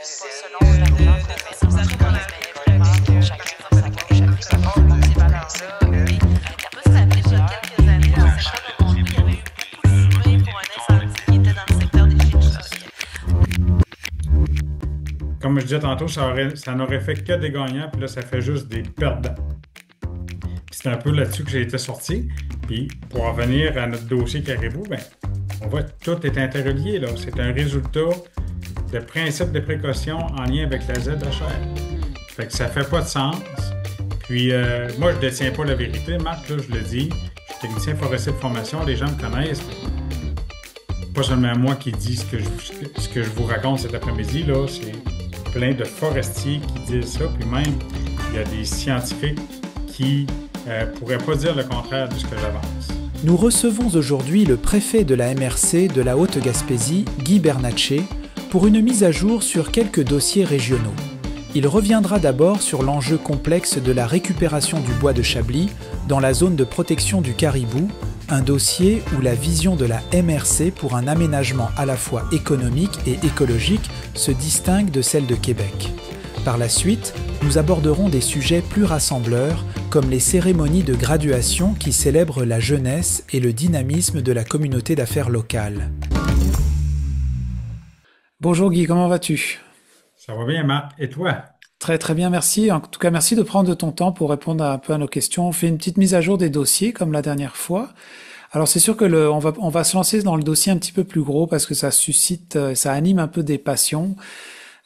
selon de sensibiliser vraiment chacun dans sa gauche, chacun dans ces valeurs-là. Et après, ça fait déjà quelques années dans le secteur de Montréal, il y avait eu beaucoup de fumée pour un incendie qui était dans le secteur des Chichas. Comme je disais tantôt, ça n'aurait fait que des gagnants, puis là, ça fait juste des perdants. Puis c'est un peu là-dessus que j'ai été sorti. Puis pour en venir à notre dossier Caribou, ben, on voit que tout est interrelié, là. C'est un résultat de principe de précaution en lien avec la ZHR. Fait que ça fait pas de sens. Puis moi, je ne détiens pas la vérité. Marc, là, je le dis, je suis technicien forestier de formation, les gens me connaissent. Pas seulement moi qui dis ce que je vous raconte cet après-midi, là, c'est plein de forestiers qui disent ça, puis même il y a des scientifiques qui pourraient pas dire le contraire de ce que j'avance. Nous recevons aujourd'hui le préfet de la MRC de la Haute-Gaspésie, Guy Bernatchez, pour une mise à jour sur quelques dossiers régionaux. Il reviendra d'abord sur l'enjeu complexe de la récupération du bois de Chablis dans la zone de protection du caribou, un dossier où la vision de la MRC pour un aménagement à la fois économique et écologique se distingue de celle de Québec. Par la suite, nous aborderons des sujets plus rassembleurs, comme les cérémonies de graduation qui célèbrent la jeunesse et le dynamisme de la communauté d'affaires locale. Bonjour Guy, comment vas-tu? Ça va bien, Marc? Et toi? Très très bien, merci. En tout cas, merci de prendre de ton temps pour répondre un peu à nos questions. On fait une petite mise à jour des dossiers comme la dernière fois. Alors c'est sûr que on va se lancer dans le dossier un petit peu plus gros parce que ça suscite, ça anime un peu des passions.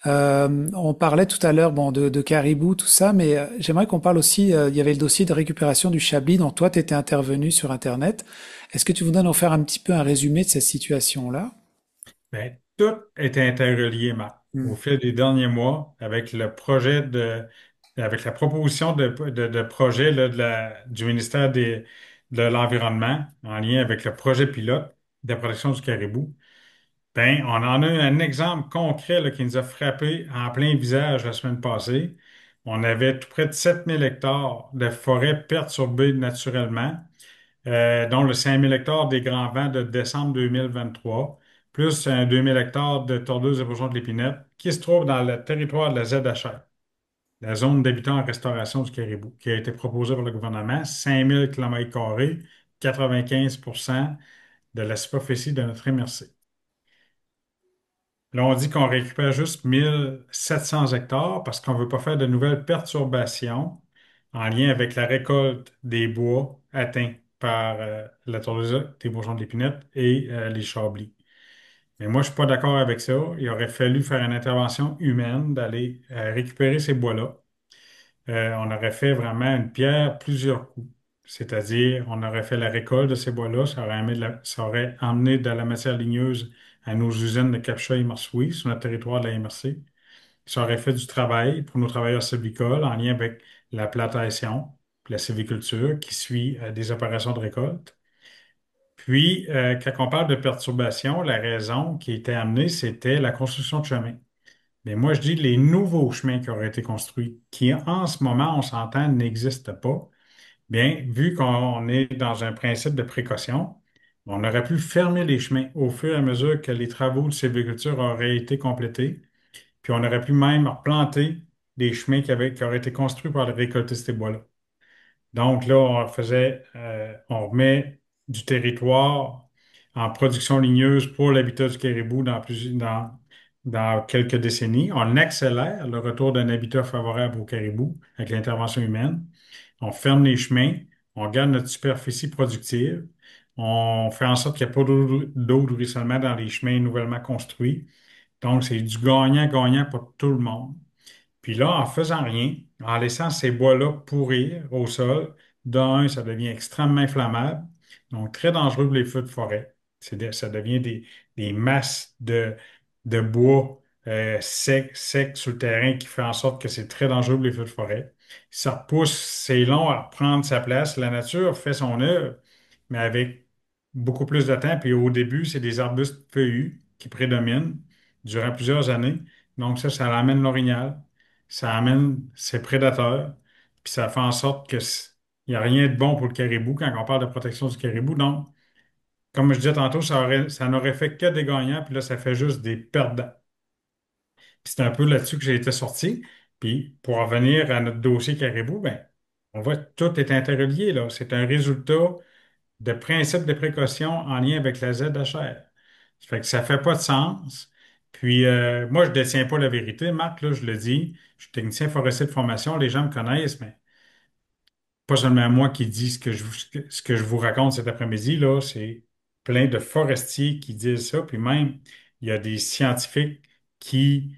On parlait tout à l'heure de caribou, tout ça, mais j'aimerais qu'on parle aussi, il y avait le dossier de récupération du Chablis dont toi tu étais intervenu sur Internet. Est-ce que tu voudrais nous faire un petit peu un résumé de cette situation-là? Ben, tout est interrelié, Marc. Hmm. Au fil des derniers mois, avec la proposition de projet là, du ministère de l'Environnement en lien avec le projet pilote de la protection du caribou, ben, on en a un exemple concret là, qui nous a frappé en plein visage la semaine passée. On avait tout près de 7000 hectares de forêts perturbées naturellement, dont le 5000 hectares des Grands Vents de décembre 2023, plus un 2000 hectares de tordeuses et bourgeons de l'épinette, qui se trouve dans le territoire de la ZHR, la zone d'habitants en restauration du caribou, qui a été proposée par le gouvernement, 5000 km², 95 de la superficie de notre MRC. Là, on dit qu'on récupère juste 1700 hectares parce qu'on ne veut pas faire de nouvelles perturbations en lien avec la récolte des bois atteints par la tordeuse des bourgeons de l'épinette et les chablis. Mais moi, je ne suis pas d'accord avec ça. Il aurait fallu faire une intervention humaine d'aller récupérer ces bois-là. On aurait fait vraiment une pierre plusieurs coups. C'est-à-dire, on aurait fait la récolte de ces bois-là, ça aurait emmené de la matière ligneuse à nos usines de Capcha et Marsouis sur notre territoire de la MRC. Ça aurait fait du travail pour nos travailleurs sylvicoles en lien avec la plantation, puis la sylviculture qui suit des opérations de récolte. Puis, quand on parle de perturbation, la raison qui était amenée, c'était la construction de chemins. Mais moi, je dis les nouveaux chemins qui auraient été construits, qui en ce moment, on s'entend, n'existent pas. Bien, vu qu'on est dans un principe de précaution, on aurait pu fermer les chemins au fur et à mesure que les travaux de sylviculture auraient été complétés, puis on aurait pu même replanter des chemins qui auraient été construits pour aller récolter ces bois-là. Donc là, on remet du territoire en production ligneuse pour l'habitat du caribou dans quelques décennies. On accélère le retour d'un habitat favorable au caribou avec l'intervention humaine. On ferme les chemins, on garde notre superficie productive, on fait en sorte qu'il n'y ait pas d'eau de ruissellement dans les chemins nouvellement construits. Donc, c'est du gagnant-gagnant pour tout le monde. Puis là, en faisant rien, en laissant ces bois-là pourrir au sol, d'un, ça devient extrêmement inflammable, donc très dangereux pour les feux de forêt. Ça devient des masses de bois secs sur le terrain qui fait en sorte que c'est très dangereux pour les feux de forêt. Ça repousse, c'est long à prendre sa place. La nature fait son œuvre, mais avec beaucoup plus de temps. Puis au début, c'est des arbustes feuillus qui prédominent durant plusieurs années. Donc ça l'amène l'orignal, ça amène ses prédateurs, puis ça fait en sorte il n'y a rien de bon pour le caribou quand on parle de protection du caribou. Donc, comme je disais tantôt, ça n'aurait fait que des gagnants, puis là, ça fait juste des perdants. Puis c'est un peu là-dessus que j'ai été sorti. Puis pour revenir à notre dossier Caribou, ben, on voit que tout est interrelié, là. C'est un résultat de principe de précaution en lien avec la ZHR. Ça fait que ça fait pas de sens. Puis moi, je détiens pas la vérité, Marc, là, je le dis. Je suis technicien forestier de formation, les gens me connaissent, mais pas seulement moi qui dis ce que je vous raconte cet après-midi, là, c'est plein de forestiers qui disent ça, puis même, il y a des scientifiques qui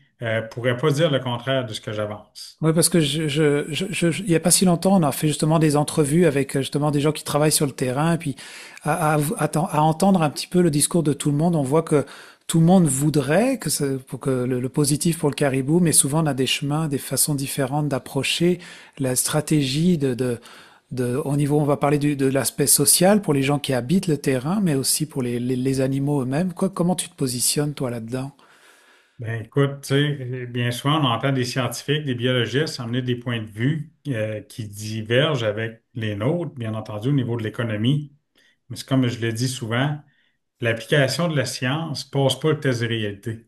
pourraient pas dire le contraire de ce que j'avance. Oui, parce que il y a pas si longtemps, on a fait justement des entrevues avec justement des gens qui travaillent sur le terrain, et puis à entendre un petit peu le discours de tout le monde, on voit que tout le monde voudrait pour que le positif pour le caribou, mais souvent on a des chemins, des façons différentes d'approcher la stratégie au niveau, on va parler de l'aspect social pour les gens qui habitent le terrain, mais aussi pour les animaux eux-mêmes. Comment tu te positionnes toi là-dedans? Ben écoute, tu sais, bien souvent, on entend des scientifiques, des biologistes amener des points de vue qui divergent avec les nôtres, bien entendu, au niveau de l'économie. Mais c'est comme je le dis souvent, l'application de la science passe pas le test de réalité.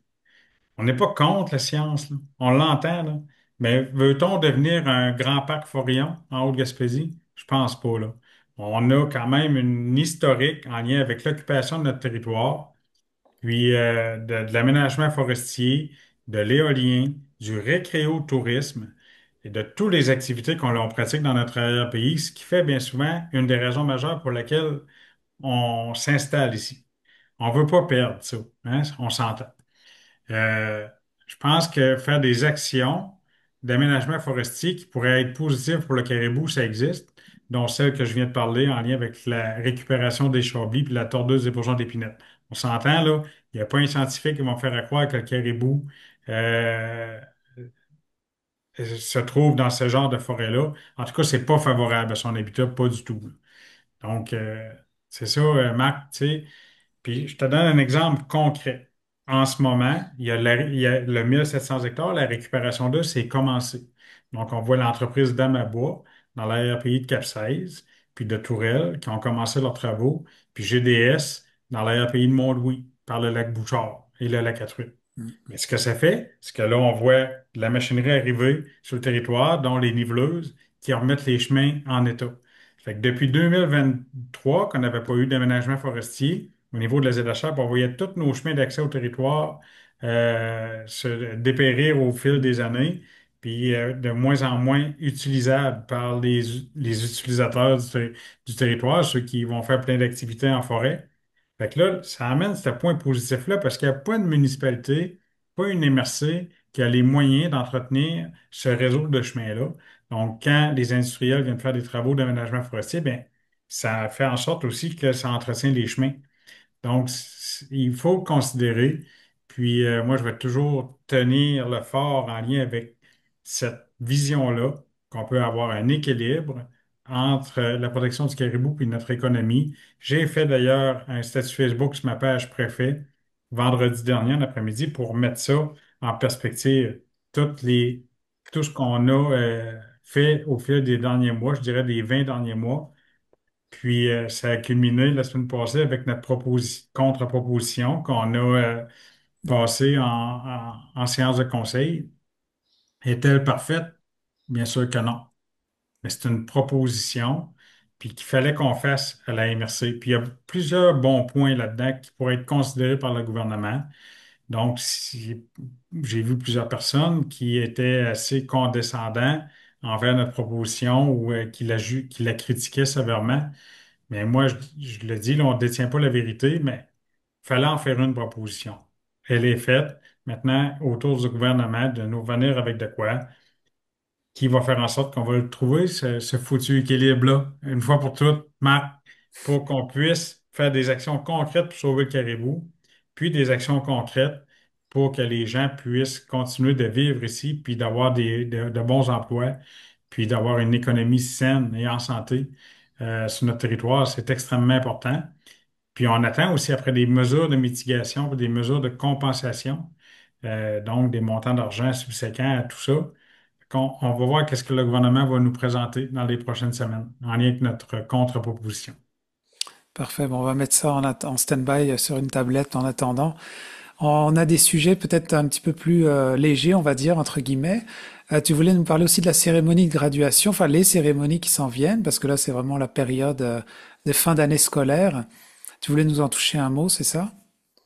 On n'est pas contre la science, là. On l'entend, là. Mais veut-on devenir un grand parc Forillon en Haute-Gaspésie? Je pense pas, là. On a quand même une historique en lien avec l'occupation de notre territoire, puis de l'aménagement forestier, de l'éolien, du récréotourisme et de toutes les activités qu'on pratique dans notre arrière-pays, ce qui fait bien souvent une des raisons majeures pour laquelle on s'installe ici. On veut pas perdre ça, hein, on s'entend. Euh, je pense que faire des actions d'aménagement forestier qui pourraient être positives pour le caribou, ça existe, dont celle que je viens de parler en lien avec la récupération des chablis puis la tordeuse des bourgeons d'épinette. On s'entend, là, il n'y a pas un scientifique qui va me faire croire que le caribou euh, se trouve dans ce genre de forêt-là. En tout cas, c'est pas favorable à son habitat, pas du tout. Donc, c'est ça, Marc, tu sais. Puis je te donne un exemple concret. En ce moment, il y a le 1 700 hectares, la récupération d'eux, c'est commencé. Donc, on voit l'entreprise Damabois dans l'arrière-pays de Capsaïse, puis de Tourelle, qui ont commencé leurs travaux, puis GDS dans l'arrière-pays de Mont-Louis, par le lac Bouchard et le lac Atruy. Mais ce que ça fait, c'est que là, on voit de la machinerie arriver sur le territoire, dont les niveleuses, qui remettent les chemins en état. Fait que depuis 2023, qu'on n'avait pas eu d'aménagement forestier, au niveau de la ZHR, on voyait tous nos chemins d'accès au territoire se dépérir au fil des années, puis de moins en moins utilisables par les utilisateurs du territoire, ceux qui vont faire plein d'activités en forêt. Fait que là, ça amène ce point positif-là parce qu'il n'y a pas de municipalité, pas une MRC qui a les moyens d'entretenir ce réseau de chemins-là. Donc, quand les industriels viennent faire des travaux d'aménagement forestier, bien, ça fait en sorte aussi que ça entretient les chemins. Donc, il faut le considérer. Puis, moi, je vais toujours tenir le fort en lien avec cette vision-là, qu'on peut avoir un équilibre entre la protection du caribou et notre économie. J'ai fait d'ailleurs un statut Facebook sur ma page préfet vendredi dernier, en après-midi, pour mettre ça en perspective. Toutes les, tout ce qu'on a fait au fil des derniers mois, je dirais des 20 derniers mois, puis, ça a culminé la semaine passée avec notre contre-proposition qu'on a passée en séance de conseil. Est-elle parfaite? Bien sûr que non. Mais c'est une proposition, puis qu'il fallait qu'on fasse à la MRC. Puis, il y a plusieurs bons points là-dedans qui pourraient être considérés par le gouvernement. Donc, j'ai vu plusieurs personnes qui étaient assez condescendants envers notre proposition ou qui la critiquaient sévèrement. Mais moi, je le dis, là, on ne détient pas la vérité, mais il fallait en faire une proposition. Elle est faite. Maintenant, autour du gouvernement, de nous venir avec de quoi qui va faire en sorte qu'on va le trouver, ce foutu équilibre-là, une fois pour toutes, Marc, pour qu'on puisse faire des actions concrètes pour sauver le caribou, puis des actions concrètes pour que les gens puissent continuer de vivre ici, puis d'avoir de bons emplois, puis d'avoir une économie saine et en santé sur notre territoire. C'est extrêmement important. Puis on attend aussi après des mesures de mitigation, puis des mesures de compensation, donc des montants d'argent subséquents à tout ça. On va voir qu'est-ce que le gouvernement va nous présenter dans les prochaines semaines en lien avec notre contre-proposition. Parfait. Bon, on va mettre ça en stand-by sur une tablette en attendant. On a des sujets peut-être un petit peu plus légers, on va dire, entre guillemets. Tu voulais nous parler aussi de la cérémonie de graduation, enfin les cérémonies qui s'en viennent, parce que là c'est vraiment la période de fin d'année scolaire. Tu voulais nous en toucher un mot, c'est ça?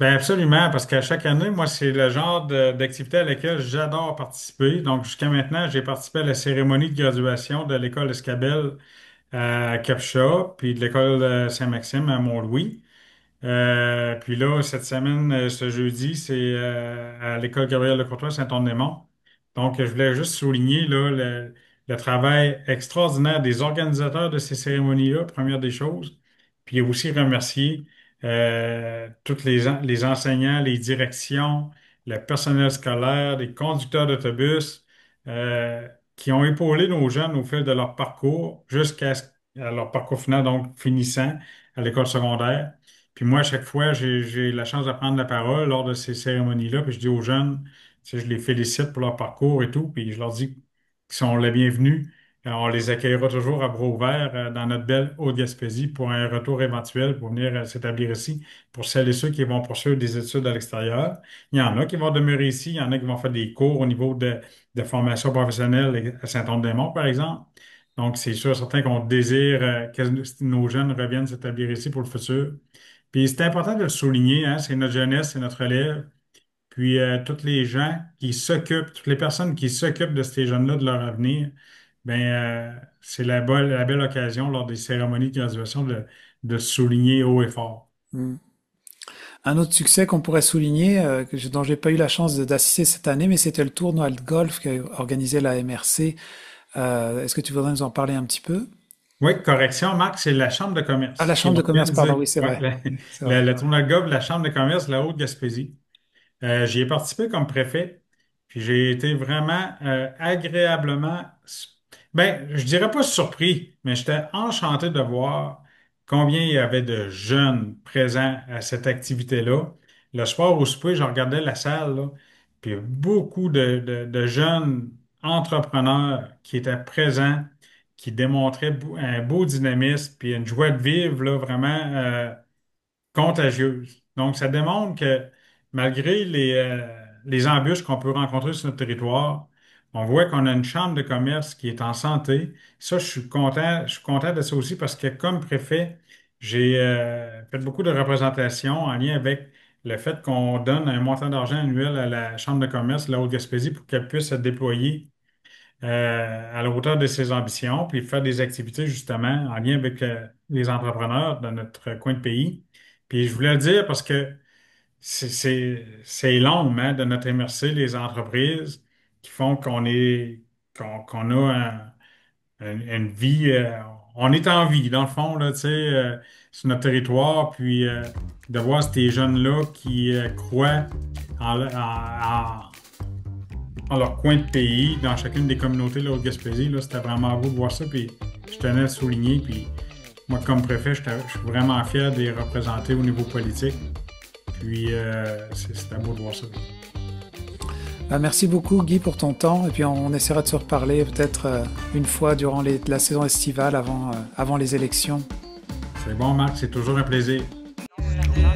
Ben absolument, parce qu'à chaque année, moi, c'est le genre d'activité à laquelle j'adore participer. Donc, jusqu'à maintenant, j'ai participé à la cérémonie de graduation de l'école Escabel à Capcha, puis de l'école Saint-Maxime à Mont-Louis. Puis là, cette semaine, ce jeudi, c'est à l'école Gabriel Lecourtois Saint-Anne-des-Monts. Donc, je voulais juste souligner là, le travail extraordinaire des organisateurs de ces cérémonies-là, première des choses. Puis aussi remercier tous les enseignants, les directions, le personnel scolaire, les conducteurs d'autobus euh, qui ont épaulé nos jeunes au fil de leur parcours à leur parcours final, donc finissant à l'école secondaire. Puis moi, à chaque fois, j'ai la chance de prendre la parole lors de ces cérémonies-là, puis je dis aux jeunes, tu sais, je les félicite pour leur parcours et tout, puis je leur dis qu'ils sont les bienvenus. On les accueillera toujours à bras ouverts dans notre belle Haute-Gaspésie pour un retour éventuel pour venir s'établir ici. Pour celles et ceux qui vont poursuivre des études à l'extérieur, il y en a qui vont demeurer ici, il y en a qui vont faire des cours au niveau de formation professionnelle à Saint-Anne-des-Monts, par exemple. Donc, c'est sûr, certain qu'on désire que nos jeunes reviennent s'établir ici pour le futur. Puis c'est important de le souligner, hein, c'est notre jeunesse, c'est notre relève. Puis tous les gens qui s'occupent, toutes les personnes qui s'occupent de ces jeunes-là, de leur avenir, ben c'est la belle occasion lors des cérémonies de graduation de souligner haut et fort. Hmm. Un autre succès qu'on pourrait souligner, dont j'ai pas eu la chance d'assister cette année, mais c'était le tournoi de golf qu'a organisé la MRC. Est-ce que tu voudrais nous en parler un petit peu? Oui, correction, Marc, c'est la Chambre de Ah, commerce la qui Chambre va de commerce, pardon, organiser oui, c'est vrai. C'est vrai. le tournoi de golf de la Chambre de commerce de la Haute-Gaspésie. J'y ai participé comme préfet, puis j'ai été vraiment agréablement, ben, je dirais pas surpris, mais j'étais enchanté de voir combien il y avait de jeunes présents à cette activité-là. Le soir au souper, je regardais la salle, là, puis beaucoup de jeunes entrepreneurs qui étaient présents, qui démontraient un beau dynamisme, puis une joie de vivre, là, vraiment. Contagieuse. Donc, ça démontre que malgré les embûches qu'on peut rencontrer sur notre territoire, on voit qu'on a une chambre de commerce qui est en santé. Ça, je suis content de ça aussi parce que comme préfet, j'ai fait beaucoup de représentations en lien avec le fait qu'on donne un montant d'argent annuel à la chambre de commerce de la Haute-Gaspésie pour qu'elle puisse se déployer à la hauteur de ses ambitions, puis faire des activités justement en lien avec les entrepreneurs de notre coin de pays. Puis je voulais le dire parce que c'est l'ombre hein, de notre MRC, les entreprises qui font qu'on a une vie, on est en vie dans le fond là, tu sais, sur notre territoire, puis de voir ces jeunes-là qui croient en leur coin de pays, dans chacune des communautés de la Haute-Gaspésie. Là, c'était vraiment beau de voir ça, puis je tenais à le souligner. Puis moi, comme préfet, je suis vraiment fier de les représenter au niveau politique. Puis c'était beau de voir ça. Merci beaucoup Guy pour ton temps et puis on essaiera de se reparler peut-être une fois durant la saison estivale avant les élections. C'est bon, Marc, c'est toujours un plaisir. Non,